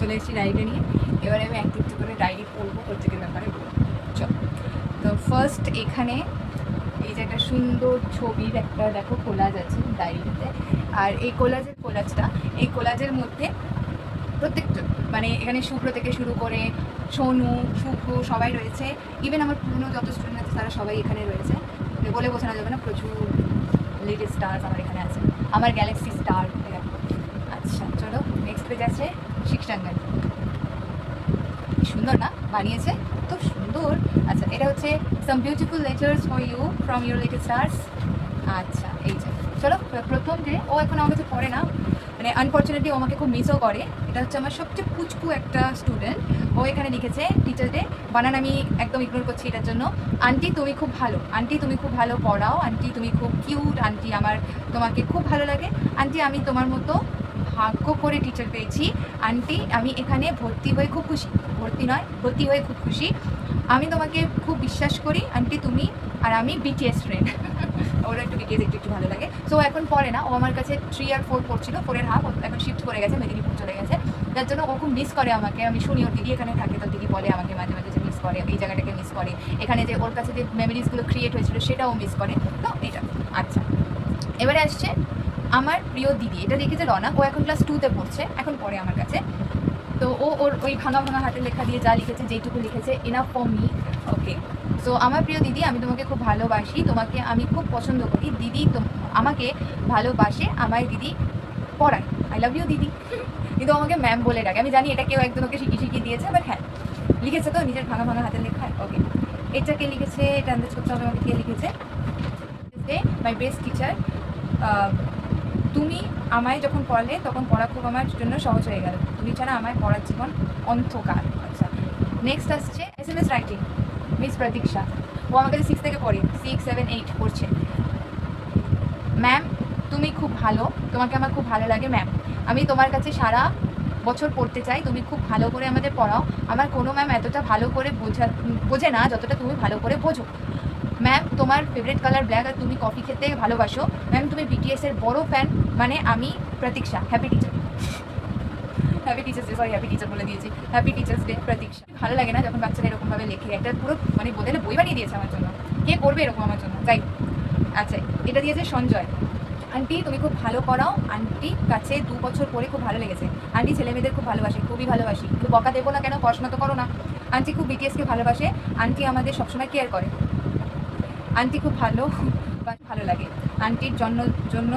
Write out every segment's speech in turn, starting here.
চলে এসেছি ডায়েরিটা নিয়ে। এবারে আমি একটু একটু করে ডায়েরি পড়বো, প্রত্যেকের ব্যাপারে বলবো। চলো, তো ফার্স্ট এখানে এই যে একটা সুন্দর ছবির একটা দেখো কোলাজ আছে ডায়েরিতে। আর এই এই কোলাজের মধ্যে প্রত্যেকটা মানে এখানে শুভ্র থেকে শুরু করে সোনু, শুভ্র সবাই রয়েছে। ইভেন আমার পুরনো যত স্টুডেন্ট আছে তারা সবাই এখানে রয়েছে, বলে বোঝানো যাবে না, প্রচুর লেটেস্ট স্টার্স আমার এখানে আছে, আমার গ্যালাক্সি স্টার। আচ্ছা চলো, নেক্সট পেজ আছে শিক্ষাঙ্গন। সুন্দর না বানিয়েছে, তো সুন্দর। আচ্ছা, এটা হচ্ছে some beautiful letters for you from your latest stars. আচ্ছা এই যে চলো, প্রথম যে ও এখন আমার কাছে পড়ে না, মানে আনফর্চুনেটলি ও আমাকে খুব মিসও করে। এটা হচ্ছে আমার সবচেয়ে পুচকু একটা স্টুডেন্ট, ও এখানে লিখেছে টিচার ডে। বানান আমি একদম ইগনোর করছি এটার জন্য। আন্টি তুমি খুব ভালো, আন্টি তুমি খুব ভালো পড়াও, আন্টি তুমি খুব কিউট, আন্টি আমার তোমাকে খুব ভালো লাগে, আন্টি আমি তোমার মতো ভাগ্য করে টিচার পেয়েছি, আন্টি আমি এখানে ভর্তি হয়ে খুব খুশি, ভর্তি হয়ে খুব খুশি, আমি তোমাকে খুব বিশ্বাস করি, আন্টি তুমি আর আমি বিটিএস ফ্রেন্ড। ওরা একটু বিটিএস একটু ভালো লাগে। সো এখন পড়ে না, ও আমার কাছে 3 আর 4 পড়ছিল, 4-এর হাফ, এখন শিফট করে গেছে, মেদিনীপুর চলে গেছে, যার জন্য ও খুব মিস করে আমাকে। আমি শুনি ওর দিদি এখানে থাকে, তো দিদি বলে আমাকে মাঝে মাঝে যে মিস করে, এই জায়গাটাকে মিস করে, এখানে যে ওর কাছে যে মেমোরিজগুলো ক্রিয়েট হয়েছিল সেটাও মিস করে। তো এটা আচ্ছা, এবারে আসছে আমার প্রিয় দিদি। এটা লিখেছে রনা, ও এখন ক্লাস 2-তে পড়ছে, এখন পড়ে আমার কাছে। তো ও ওর ওই ভাঙা ভাঙা হাতের লেখা দিয়ে যা লিখেছে, যেইটুকু লিখেছে, enough for me. Okay, so আমার প্রিয় দিদি, আমি তোমাকে খুব ভালোবাসি, তোমাকে আমি খুব পছন্দ করি, দিদি আমাকে ভালোবাসে, আমার দিদি পড়ায়, আই লাভ ইউ দিদি। কিন্তু আমাকে ম্যাম বলে ডাকে, আমি জানি এটা কেউ একজন ওকে শিখিয়ে দিয়েছে, বাট হ্যাঁ লিখেছে তো নিজের ভাঙা ভাঙা হাতের লেখা। ওকে, এটা কে লিখেছে, এটা আন্দাজ করতে হবে আমাকে কে লিখেছে। মাই বেস্ট টিচার, তুমি আমায় যখন পড়ালে তখন পড়া খুব আমার জন্য সহজ হয়ে গেল, তুমি ছাড়া আমায় পড়ার জীবন অন্ধকার। আচ্ছা, নেক্সট আসছে SMS রাইটিং, মিস প্রতীক্ষা। ও আমার কাছে 6 থেকে পড়ে, 6, 7, 8 পড়ছে। ম্যাম তুমি খুব ভালো, তোমাকে আমার খুব ভালো লাগে ম্যাম, আমি তোমার কাছে সারা বছর পড়তে চাই, তুমি খুব ভালো করে আমাদের পড়াও, আমার কোনো ম্যাম এতটা ভালো করে বোঝে না যতটা তুমি ভালো করে বোঝো। ম্যাম তোমার ফেভারিট কালার ব্ল্যাক, আর তুমি কফি খেতে ভালোবাসো। ম্যাম তুমি বিটিএসের বড় ফ্যান, মানে আমি প্রতীক্ষা। Happy teacher, happy teachers day, sorry happy teacher বলে দিয়েছি, হ্যাপি টিচার্স ডে প্রতীক্ষা। ভালো লাগে না যখন বাচ্চারা এরকমভাবে লেখে, একটা পুরো মানে বদলে বই বানিয়ে দিয়েছে আমার জন্য, কে করবে এরকম আমার জন্য, যাই। আচ্ছা, এটা দিয়েছে সঞ্জয়। আন্টি তুমি খুব ভালো পড়াও, আন্টির কাছে 2 বছর পরে খুব ভালো লেগেছে, আন্টি ছেলে মেয়েদের খুব ভালোবাসে, খুবই ভালোবাসি, একটু বকা দেবো না কেন, পড়াশোনা তো করো না। আন্টি খুব বিটিএসকে ভালোবাসে, আন্টি আমাদের সবসময় কেয়ার করে, আন্টি খুব ভালো লাগে, আন্টির জন্য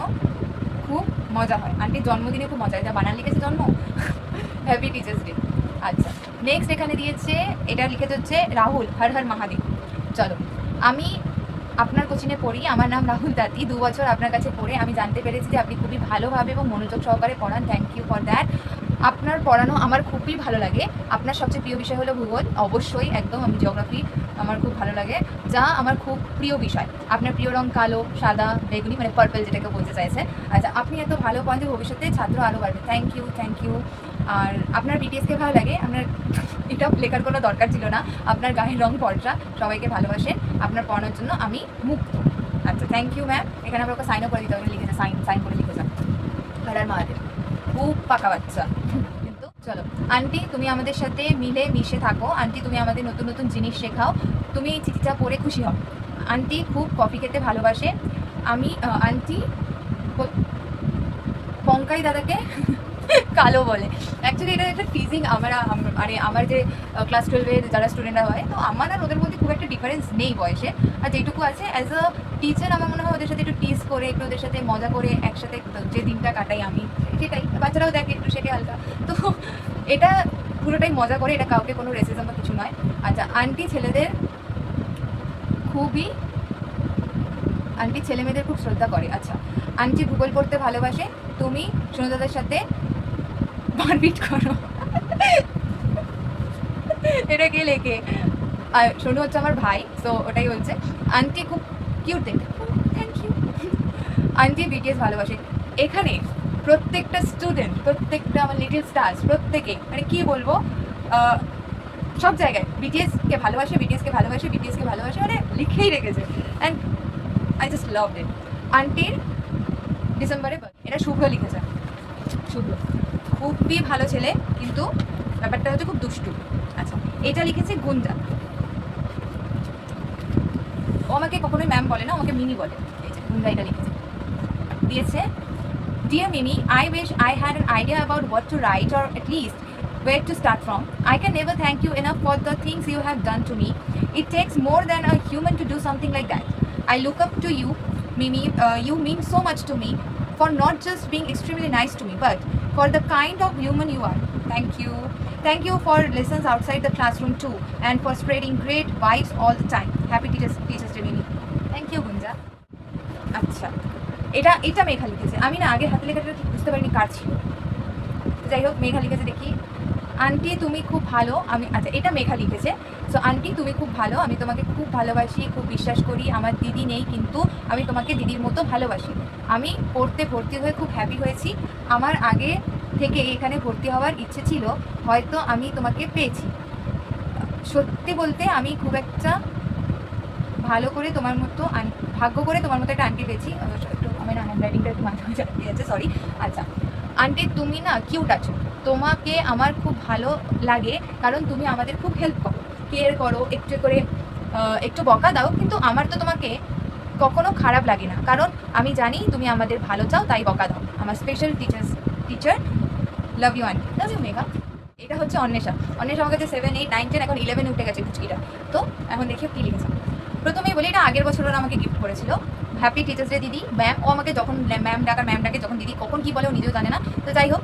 খুব মজা হয়, আন্টির জন্মদিনে খুব মজা হয়, যা বানান লিখেছে জন্ম। Happy teachers day. আচ্ছা, নেক্সট এখানে দিয়েছে, এটা লিখেছে হচ্ছে রাহুল, হর হর মহাদেব। চলো, আমি আপনার কোচিংয়ে পড়ি, আমার নাম রাহুল দাতি, 2 বছর আপনার কাছে পড়ে আমি জানতে পেরেছি যে আপনি খুবই ভালোভাবে এবং মনোযোগ সহকারে পড়ান, থ্যাংক ইউ ফর দ্যাট। আপনার পড়ানো আমার খুবই ভালো লাগে। আপনার সবচেয়ে প্রিয় বিষয় হলো ভূগোল, অবশ্যই একদম, আমি জিওগ্রাফি আমার খুব ভালো লাগে, যা আমার খুব প্রিয় বিষয়। আপনার প্রিয় রং কালো, সাদা, বেগুনি, মানে পার্পল যেটাকে বলতে চাইছে। আচ্ছা, আপনি এত ভালো পড়ান যে ভবিষ্যতে ছাত্র আরও বাড়বে, থ্যাংক ইউ। আর আপনার বিটিএসকে ভালো লাগে, আপনার এটা লেখার কোনো দরকার ছিল না, আপনার গায়ের রং ফর্সা, সবাইকে ভালোবাসে, আপনার পড়ানোর জন্য আমি মুক্ত। আচ্ছা, থ্যাংক ইউ ম্যাম। এখানে আমরা ওকে সাইনও করে দিতে হবে, লিখেছে সাইন করে লিখেছে, হরার মহাদেব, খুব পাকা বাচ্চা। কিন্তু চলো, আন্টি তুমি আমাদের সাথে মিলে মিশে থাকো, আন্টি তুমি আমাদের নতুন নতুন জিনিস শেখাও, তুমি চিঠিটা পড়ে খুশি হও, আন্টি খুব কফি খেতে ভালোবাসে, আমি আন্টি পঙ্কাই দাদাকে কালো বলে। অ্যাকচুয়ালি এটা একটা টিজিং, আমার যে ক্লাস 12-এর যারা স্টুডেন্টরা হয়, তো আমার আর ওদের মধ্যে খুব একটা ডিফারেন্স নেই বয়সে, আর যেটুকু আছে অ্যাজ আ টিচার আমার মনে হয় ওদের সাথে একটু টিজ করে, একটু ওদের সাথে মজা করে একসাথে যে দিনটা কাটাই আমি, সেটাই বাচ্চারাও দেখে একটু শেখে হালকা, তো এটা পুরোটাই মজা করে, এটা কাউকে কোনো রেসিজম বা কিছু নয়। আচ্ছা, আন্টি ছেলে মেয়েদের খুব শ্রদ্ধা করে। আচ্ছা, আন্টি ভূগোল পড়তে ভালোবাসে, তুমি সোনুদাদের সাথে মারপিট করো। এটা কে লেখে? আর সোনু হচ্ছে আমার ভাই, তো ওটাই বলছে। আন্টি খুব কিউট দেখতে, থ্যাংক ইউ। আন্টি বিটিএস ভালোবাসে। এখানে প্রত্যেকটা স্টুডেন্ট, প্রত্যেকটা আমার লিটল স্টার্স, প্রত্যেকে মানে কি বলবো, সব জায়গায় বিটিএসকে ভালোবাসে, মানে লিখেই রেখেছে, অ্যান্ড আই জাস্ট লাভ ইট। আন্টির ডিসেম্বরে, এটা শুভ্র লিখেছে, শুভ্র। খুবই ভালো ছেলে, কিন্তু ব্যাপারটা হচ্ছে খুব দুষ্টু। আচ্ছা, এটা লিখেছে গুঞ্জা। ও আমাকে কখনোই ম্যাম বলে না, আমাকে মিমি বলে। এই যে গুঞ্জা এটা লিখেছে, দিয়েছে, Dear Mimi, I wish I had an idea about what to write or at least where to start from. I can never thank you enough for the things you have done to me. It takes more than a human to do something like that. I look up to you, Mimi. You mean so much to me for not just being extremely nice to me, but for the kind of human you are. Thank you. Thank you for lessons outside the classroom too, and for spreading great vibes all the time. Happy Teachers Day, Mimi. Thank you, Gunja. আচ্ছা, এটা মেঘা লিখেছে। আমি না আগে হাতে লেখাটা ঠিক বুঝতে পারিনি কার ছিল। যাই হোক, মেঘা লিখেছে, দেখি। আন্টি তুমি খুব ভালো, আমি, আচ্ছা এটা মেঘা লিখেছে। সো আন্টি তুমি খুব ভালো, আমি তোমাকে খুব ভালোবাসি, খুব বিশ্বাস করি। আমার দিদি নেই, কিন্তু আমি তোমাকে দিদির মতো ভালোবাসি। আমি পড়তে ভর্তি হয়ে খুব হ্যাপি হয়েছি। আমার আগে থেকে এখানে ভর্তি হওয়ার ইচ্ছে ছিল, হয়তো আমি তোমাকে পেয়েছি। সত্যি বলতে আমি খুব একটা ভালো করে তোমার মতো ভাগ্য করে তোমার মতো একটা আন্টি পেয়েছি। একটু আমি না হ্যান্ডরাইটিংটা একটু মাঝে মাঝে আটকে যাচ্ছে, সরি। আচ্ছা, আন্টি তুমি না কিউট আছো, তোমাকে আমার খুব ভালো লাগে, কারণ তুমি আমাদের খুব হেল্প করো, কেয়ার করো, একটু করে একটু বকা দাও, কিন্তু আমার তো তোমাকে কখনো খারাপ লাগে না, কারণ আমি জানি তুমি আমাদের ভালো চাও, তাই বকা দাও। আমার special teacher, love you aunty. Love you Megha. এটা হচ্ছে অন্বেষা। অন্বেষা আমার কাছে 7, 8, 9, 10, এখন 11 উঠে গেছে কুচকিটা। তো এখন দেখি কী লিখেছে। প্রথমেই বলি, এটা আগের বছর ওরা আমাকে গিফট করেছিল। হ্যাপি টিচার্স ডে দিদি। ম্যাম, ও আমাকে যখন ম্যাম ডাকে, যখন দিদি কখন কী বলে ও নিজেও জানে না। তো যাই হোক,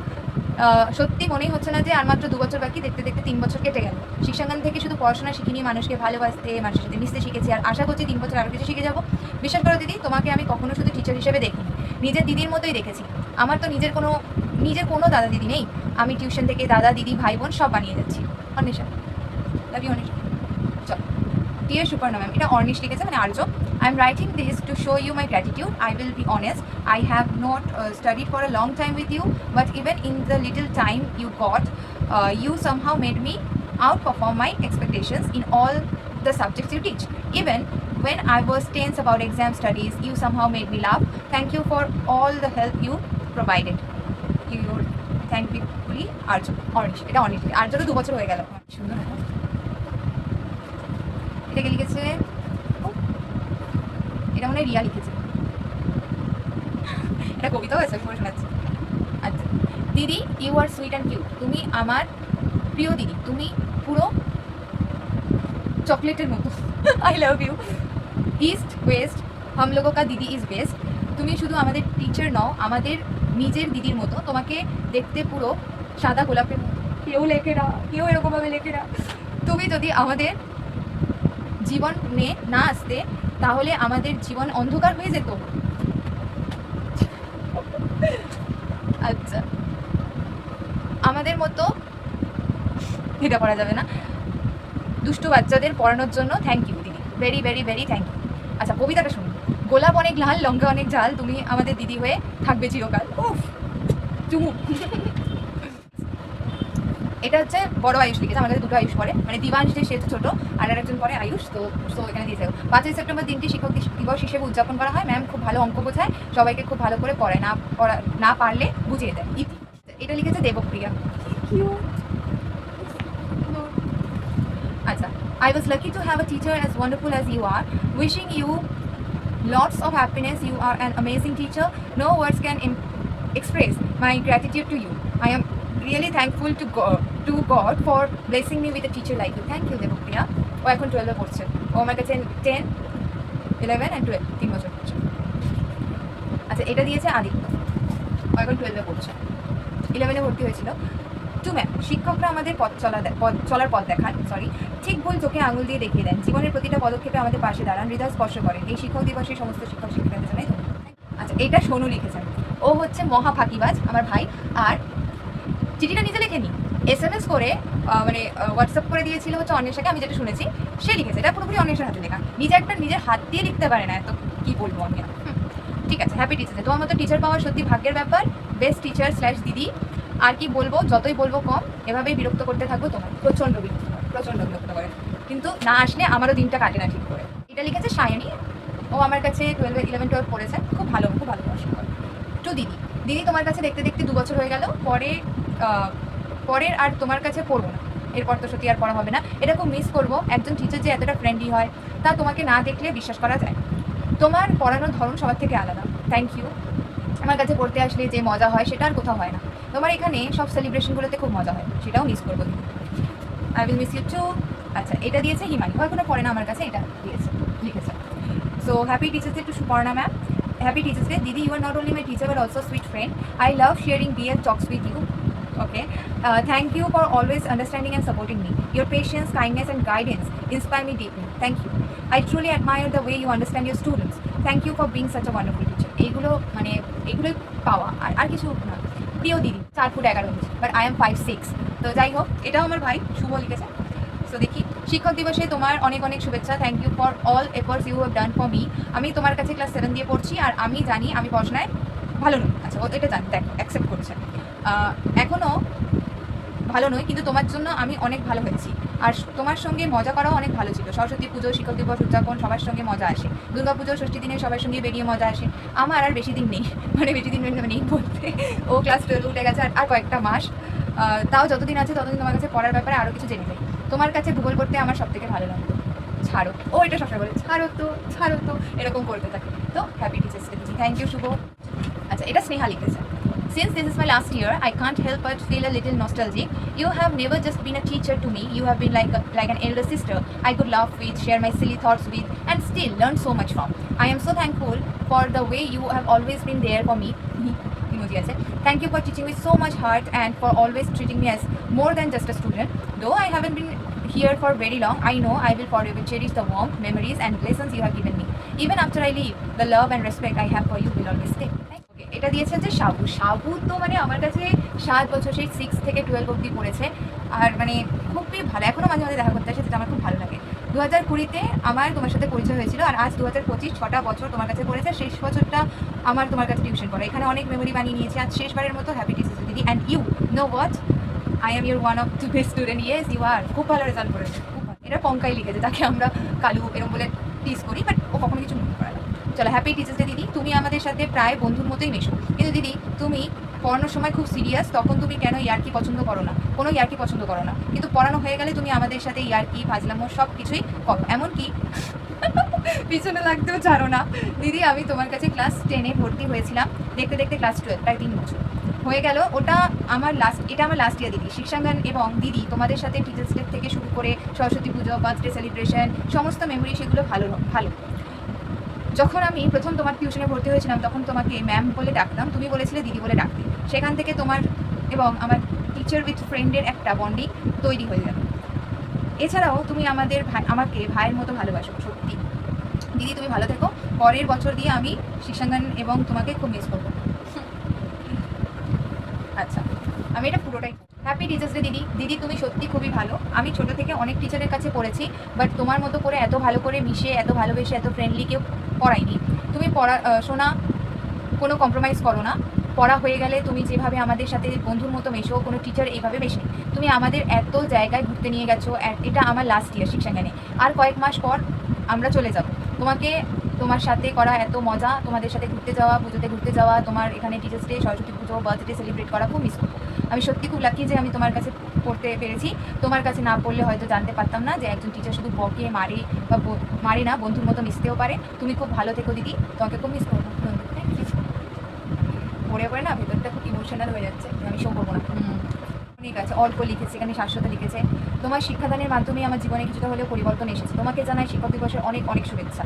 সত্যি মনেই হচ্ছে না যে আর মাত্র 2 বছর বাকি, দেখতে দেখতে 3 বছর কেটে গেল। শিক্ষাঙ্গন থেকে শুধু পড়াশোনা শিখিনি, মানুষকে ভালোবাসতে, মানুষের সাথে মিশতে শিখেছি, আর আশা করছি 3 বছর আরও কিছু শিখে যাবো। বিশ্বাস করো দিদি, তোমাকে আমি কখনো শুধু টিচার হিসেবে দেখিনি, নিজের দিদির মতোই দেখেছি। আমার তো নিজের কোনো দাদা দিদি নেই, আমি টিউশন থেকে দাদা দিদি ভাই বোন সব বানিয়ে যাচ্ছি। Anwesha, love you Anwesha. চলো, ডিয়ার সুপর্ণা ম্যাম, এটা অর্নিশ লিখেছে, মানে Arya. I am writing this to show you my gratitude. I will be honest, I have not studied for a long time with you, but even in the little time you got, you somehow made me outperform my expectations in all the subjects you teach. Even when I was tense about exam studies, you somehow made me laugh. Thank you for all the help you provided. Your thankfully, Arjun. Ornish. এটা Ornish. আর্যরও 2 বছর হয়ে গেল। সুন্দর। এটাকে লিখেছে, এটা মনে হয় রিয়া লিখেছে। এটা কবিতা হয়েছে, আমি পড়ে শোনাচ্ছি। আচ্ছা, দিদি you are sweet and cute. তুমি আমার প্রিয় দিদি, তুমি পুরো চকলেটের মতো। I love you. East west হাম লোগো কা দিদি ইজ বেস্ট। তুমি শুধু আমাদের টিচার নও, আমাদের নিজের দিদির মতো। তোমাকে দেখতে পুরো সাদা গোলাপের মতো। কেউ লেখে না, কেউ এরকমভাবে লেখে না। তুমি যদি আমাদের জীবনে না আসতে, তাহলে আমাদের জীবন অন্ধকার হয়ে যেত। আচ্ছা, আমাদের মতো, এটা পড়া যাবে না, দুষ্টু বাচ্চাদের পড়ানোর জন্য থ্যাংক ইউ দিদি, very very very thank you. আচ্ছা, কবিতাটা শুনুন। গোলাপ অনেক লাল, লঙ্কা অনেক ঝাল, তুমি আমাদের দিদি হয়ে থাকবে চিরকাল। উফ, চুমু। এটা হচ্ছে বড় আয়ুষ লিখেছে, আমার কাছে 2টো আয়ুষ পড়ে, মানে দিবাংশ যে সে ছোটো, আর একজন পরে আয়ুষ। তো এখানে দিয়েছে 5ই সেপ্টেম্বর দিনটি শিক্ষক দিবস হিসেবে উদযাপন করা হয়। ম্যাম খুব ভালো অঙ্ক বোঝায়, সবাইকে খুব ভালো করে পড়ায়, না পারলে বুঝিয়ে দেয়। ইতি। এটা লিখেছে দেবপ্রিয়া। আচ্ছা, I was lucky to have a teacher as wonderful as you are. Wishing you lots of happiness. You are an amazing teacher. No words can express my gratitude to you. I am really thankful to God for blessing me with a teacher like you. Thank you, Devapriya. ও এখন 12-এ পড়ছে। ও আমার কাছে 10, 11 and 12 3 বছর পড়ছে। আচ্ছা, এটা দিয়েছে আদিত্য। ও এখন 12-এ পড়ছে, 11-এ ভর্তি হয়েছিল। টু ম্যাম, শিক্ষকরা আমাদের চলার পথ দেখান, ঠিক ভুল চোখে আঙুল দিয়ে দেখিয়ে দেন, জীবনের প্রতিটা পদক্ষেপে আমাদের পাশে দাঁড়ান, হৃদয় স্পর্শ করেন। এই শিক্ষক দিবসে সমস্ত শিক্ষক শিক্ষিকাদের জানাই ধন্যবাদ। আচ্ছা, এটা সোনু লিখেছেন। ও হচ্ছে মহা ফাঁকিবাজ, আমার ভাই। আর চিঠিটা নিজে লেখেনি, SMS করে, মানে হোয়াটসঅ্যাপ করে দিয়েছিল হচ্ছে অন্বেষাকে, আমি যেটা শুনেছি। সে লিখেছে, এটা পুরোপুরি অন্বেষার হাতে লেখা। নিজের হাত দিয়ে লিখতে পারে না, এত কি বলবো আমি। ঠিক আছে, হ্যাপি টিচার্স ডে। তোমার মতো টিচার পাওয়া সত্যি ভাগ্যের ব্যাপার। বেস্ট টিচার / দিদি। আর কি বলবো, যতই বলবো কম, এভাবেই বিরক্ত করতে থাকবো তোমার। প্রচণ্ড বিরক্ত করে, কিন্তু না আসলে আমারও দিনটা কাটে না ঠিক করে। এটা লিখেছে সায়নী। ও আমার কাছে 11, 12 পড়েছে, খুব ভালো পড়াশোনা করে। টু দিদি, তোমার কাছে দেখতে দেখতে 2 বছর হয়ে গেল। পরে পরের আর তোমার কাছে পড়বো না, এরপর তো সত্যি আর পড়া হবে না। এটা খুব মিস করবো, একজন টিচার যে এতটা ফ্রেন্ডলি হয় তা তোমাকে না দেখলে বিশ্বাস করা যায়। তোমার পড়ানোর ধরন সবার থেকে আলাদা। Thank you. আমার কাছে পড়তে আসলে যে মজা হয় সেটা আর কোথাও হয় না। তোমার এখানে সব সেলিব্রেশনগুলোতে খুব মজা হয়, সেটাও মিস করবো। I will miss you too. আচ্ছা, এটা দিয়েছে হিমানি, ও এখনো পড়ে না আমার কাছে, এটা দিয়েছে লিখেছে। So happy teachers day to Suparna ma'am. Happy teachers day দিদি, you are not only my teacher but also sweet friend. I love sharing BL talks with you. Okay. Thank you for always understanding and supporting me. Your patience, kindness and guidance inspire me deeply. Thank you. I truly admire the way you understand your students. Thank you for being such a wonderful teacher. এগুলোই পাওয়া, আর কিছু না। প্রিয় দিদি, 4 foot 11 inch, but I am 5'6". তো যাই হোক, এটাও আমার ভাই শুভ লিখেছে। সো দেখি, শিক্ষক দিবসে তোমার অনেক অনেক শুভেচ্ছা। Thank you for all efforts you have done for me. আমি তোমার কাছে ক্লাস 7 দিয়ে পড়ছি, আর আমি জানি আমি পড়াশোনায় ভালো নই। আচ্ছা, ও এটা জানি, দেখো অ্যাকসেপ্ট করছে। এখনও ভালো নই, কিন্তু তোমার জন্য আমি অনেক ভালো হয়েছি, আর তোমার সঙ্গে মজা করাও অনেক ভালো ছিল। সরস্বতী পুজো, শিক্ষক দিবস উদযাপন সবার সঙ্গে মজা আসে। দুর্গা পুজো, ষষ্ঠী দিনে সবার সঙ্গে বেরিয়ে মজা আসে। আমার আর বেশি দিন নেই, বেশি দিন নেই বলতে, ও ক্লাস 12 উঠে গেছে, আর কয়েকটা মাস। তাও যতদিন আছে ততদিন তোমার কাছে পড়ার ব্যাপারে আরও কিছু জেনে যাই। তোমার কাছে ভূগোল করতে আমার সব থেকে ভালো লাগতো। ছাড়ো, ও এটা সবসময় বলে ছাড়ো তো এরকম করতে থাকে। তো happy teachers day. Thank you Shubho. আচ্ছা, এটা স্নেহা লিখেছে। Since this is my last year, I can't help but feel a little nostalgic. You have never just been a teacher to me. You have been like an elder sister I could laugh with, share my silly thoughts with, and still learn so much from. I am so thankful for the way you have always been there for me. Emoji আছে. Thank you for teaching with so much heart and for always treating me as more than just a student. Though I haven't been here for very long, I know I will forever cherish the warmth, memories, and lessons you have given me. Even after I leave, the love and respect I have for you will always stay. এটা দিয়েছে যে সাবু তো মানে আমার কাছে 7 বছর, সেই 6 থেকে 12 অবধি পড়েছে, আর মানে খুবই ভালো, এখনও মাঝে মাঝে দেখা করতে আসে, যেটা আমার খুব ভালো লাগে। 2020-তে আমার তোমার সাথে পরিচয় হয়েছিল, আর আজ 2025, 6টা বছর তোমার কাছে পড়েছে। শেষ বছরটা আমার তোমার কাছে টিউশন পড়ে, এখানে অনেক মেমোরি বানিয়ে নিয়েছি। আজ শেষবারের মতো হ্যাপি টিচার্স ডে দিদি, and you know what, I am your one of the best student. Yes you are. খুব ভালো রেজাল্ট করেছে, খুব ভালো। এটা পঙ্কাই লিখেছে, তাকে আমরা কালু এরকম বলে টিজ করি, বাট ও কখনো কিছু মনে করে না। চলো, হ্যাপি টিচার্স ডে দিদি। তুমি আমাদের সাথে প্রায় বন্ধুর মতোই মেশো, কিন্তু দিদি তুমি পড়ানোর সময় খুব সিরিয়াস, তখন তুমি কেন ইয়ার্কি পছন্দ করো না? কোনো ইয়ার্কি পছন্দ করো না, কিন্তু পড়ানো হয়ে গেলে তুমি আমাদের সাথে ইয়ার্কি, ফাজলামো সব কিছুই করো, এমনকি পিছনে লাগতেও ছাড়ো না। দিদি, আমি তোমার কাছে ক্লাস 10-এ ভর্তি হয়েছিলাম, দেখতে দেখতে ক্লাস 12, প্রায় 3 বছর হয়ে গেল। এটা আমার লাস্ট ইয়ার দিদি। শিক্ষাঙ্গন এবং দিদি তোমাদের সাথে টিচার্স ডে থেকে শুরু করে সরস্বতী পুজো, বার্থডে সেলিব্রেশন, সমস্ত মেমোরি, সেগুলো ভালো। যখন আমি প্রথম তোমার টিউশনে ভর্তি হয়েছিলাম, তখন তোমাকে ম্যাম বলে ডাকতাম, তুমি বলেছিলে দিদি বলে ডাকতে। সেখান থেকে তোমার এবং আমার টিচার উইথ ফ্রেন্ডের একটা বন্ডিং তৈরি হয়ে গেল। এছাড়াও তুমি আমাকে ভাইয়ের মতো ভালোবাসো, সত্যি দিদি। তুমি ভালো থেকো, পরের বছর দিয়ে আমি শিক্ষাঙ্গন এবং তোমাকে খুব মিস করবো। আচ্ছা, আমি এটা পুরোটাই। হ্যাপি টিচার্স ডে দিদি। দিদি, তুমি সত্যি খুবই ভালো। আমি ছোটো থেকে অনেক টিচারের কাছে পড়েছি, বাট তোমার মতো করে এত ভালো করে মিশে, এত ভালোবেসে, এত ফ্রেন্ডলি কেউ পড়াইনি। তুমি শোনা, কোনো কম্প্রোমাইজ করো না। পড়া হয়ে গেলে তুমি যেভাবে আমাদের সাথে বন্ধুর মতো মেশো, কোনো টিচার এইভাবে মেশে। তুমি আমাদের এত জায়গায় ঘুরতে নিয়ে গেছো। এটা আমার লাস্ট ইয়ার শিক্ষাঙ্গনে, আর কয়েক মাস পর আমরা চলে যাব। তোমার সাথে করা এত মজা, তোমাদের সাথে ঘুরতে যাওয়া, পুজোতে ঘুরতে যাওয়া, তোমার এখানে টিচার্স ডে, সরস্বতী পুজো, বার্থডে সেলিব্রেট করা খুব মিস করবো। আমি সত্যি খুব লাকি যে আমি তোমার কাছে পড়তে পেরেছি। তোমার কাছে না পড়লে হয়তো জানতে পারতাম না যে একজন টিচার শুধু বকে, মারে বা মারে না, বন্ধুর মতো মিশতেও পারে। তুমি খুব ভালো থেকো দিদি, তোমাকে খুব মিস করবো। পড়ে না ভেতরটা খুব ইমোশনাল হয়ে যাচ্ছে, আমি শো করবো না। অনেক আছে, অল্প লিখেছে, এখানে শাশ্বত লিখেছে। তোমার শিক্ষাদানের মাধ্যমে আমার জীবনে কিছুটা হলেও পরিবর্তন এসেছে। তোমাকে জানাই শিক্ষক দিবসের অনেক অনেক শুভেচ্ছা।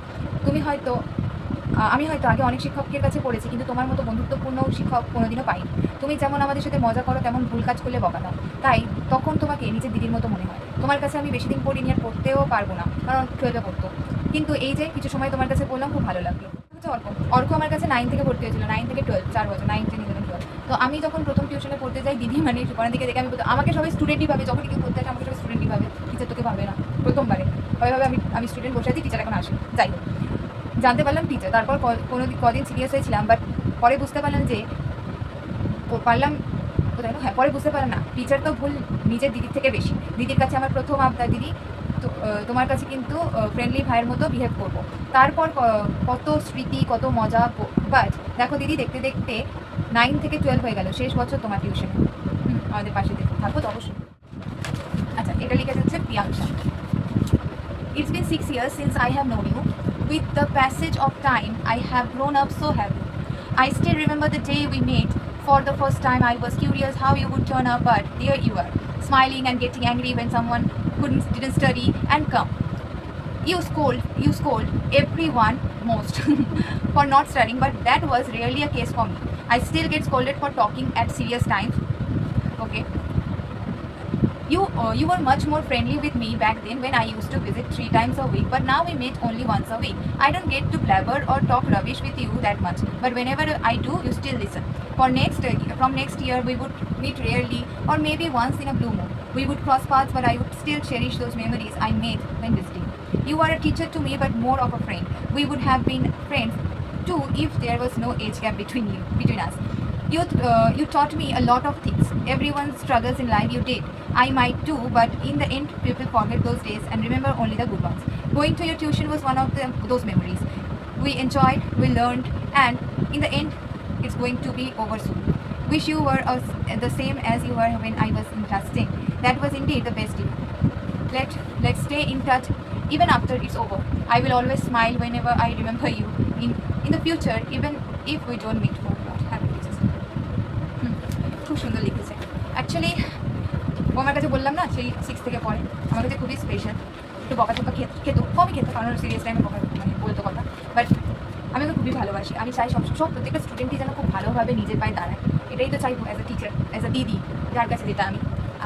আমি হয়তো আগে অনেক শিক্ষকের কাছে পড়েছি, কিন্তু তোমার মতো বন্ধুত্বপূর্ণ শিক্ষক কোনোদিনও পাইনি। তুমি যেমন আমাদের সাথে মজা করো, তেমন ভুল কাজ করলে বকা দাও, তাই তখন তোমাকে নিজের দিদির মতো মনে হয়। তোমার কাছে আমি বেশি দিন পড়িনি, আর পড়তেও পারবো না, কারণ 12-এ পড়তো। কিন্তু এই যে কিছু সময় তোমার কাছে বললাম, খুব ভালো লাগলো। অর্ক আমার কাছে 9 থেকে ভর্তি হয়েছিল, 9 থেকে 12, 4 বছর, 9, 10, 11, 12। তো আমি যখন প্রথম টিউশনে পড়তে যাই, দিদি মানে সুপারের দিকে দেখে আমি আমাকে সবাই স্টুডেন্টই ভাবে, যখন কেউ পড়তে আসে আমাকে সবাই স্টুডেন্টই ভাবে, টিচার তোকে ভাবে না। প্রথমবারে ওইভাবে আমি স্টুডেন্ট বসে আছি, টিচার এখন আসে। যাই হোক, জানতে পারলাম টিচার। তারপর কদিন সিরিয়াস হয়েছিলাম, বাট পরে বুঝতে পারলাম পরে বুঝতে পারলাম না, টিচার তো ভুল নিজের দিদির থেকে বেশি। দিদির কাছে আমার প্রথম আবদার, দিদি তোমার কাছে কিন্তু ফ্রেন্ডলি ভাইয়ের মতো বিহেভ করবো। তারপর কত স্মৃতি, কত মজা। বাট দেখো দিদি, দেখতে দেখতে 9 থেকে 12 হয়ে গেল, শেষ বছর তোমার টিউশনে। আমাদের পাশে থাকো তো অবশ্যই। আচ্ছা, এটা লিখে যাচ্ছে প্রিয়াংশা। It's been 6 years since I have known you. With the passage of time, I have grown up so happy. I still remember the day we met. For the first time, I was curious how you would turn up, but there you are, smiling and getting angry when someone didn't study and come. You scold everyone most for not studying, but that was rarely a case for me. I still get scolded for talking at serious times. Okay. You were much more friendly with me back then when I used to visit 3 times a week, but now we meet only once a week. I don't get to blabber or talk rubbish with you that much, but whenever I do, you still listen. From next year, we would meet rarely or maybe once in a blue moon. We would cross paths, but I would still cherish those memories I made when visiting. You are a teacher to me, but more of a friend. We would have been friends too if there was no age gap between us. You taught me a lot of things. Everyone struggles in life, you did. I might too, but in the end, people forget those days and remember only the good ones. Going to your tuition was one of those memories. We enjoyed, we learned, and in the end, it's going to be over soon. Wish you were the same as you were when I was in class 10. That was indeed the best year. Let's stay in touch even after it's over. I will always smile whenever I remember you. In the future, even if we don't meet for God. Happy teachers. খুব সুন্দর লিখেছে actually. ও আমার কাছে বললাম না সেই 6 থেকে পড়ে, আমার কাছে খুবই স্পেশাল। একটু বকাঝকা খেত, কমই খেত, কারণ সিরিয়াস টাইমে বলতো কথা, বাট আমি ওকে খুবই ভালোবাসি। আমি চাই সব প্রত্যেকটা স্টুডেন্টই যেন খুব ভালোভাবে নিজের পায়ে দাঁড়ায়। এটাই তো চাইবো as a teacher, as a দিদি যার কাছে যেটা আমি।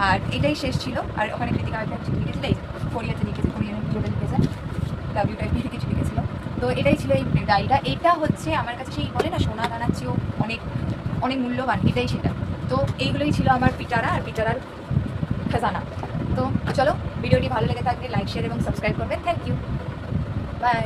আর এটাই শেষ ছিল। আর ওখানে কৃতিকা একটা লিখেছিল, এই কোরিয়াতে লিখেছে, কোরিয়ানের ভিডিওতে লিখেছে, লাভ ইউ টাইপের কিছু লিখেছিল। তো এটাই ছিল এই ডায়েরিটা। এটা হচ্ছে আমার কাছে সেই বলে না সোনা দানার চেয়েও অনেক অনেক মূল্যবান, এটাই সেটা। তো এইগুলোই ছিল আমার পিটারা আর পিটারার খাজানা। তো চলো, ভিডিওটি ভালো লেগে থাকলে লাইক, শেয়ার এবং সাবস্ক্রাইব করবেন। Thank you, by.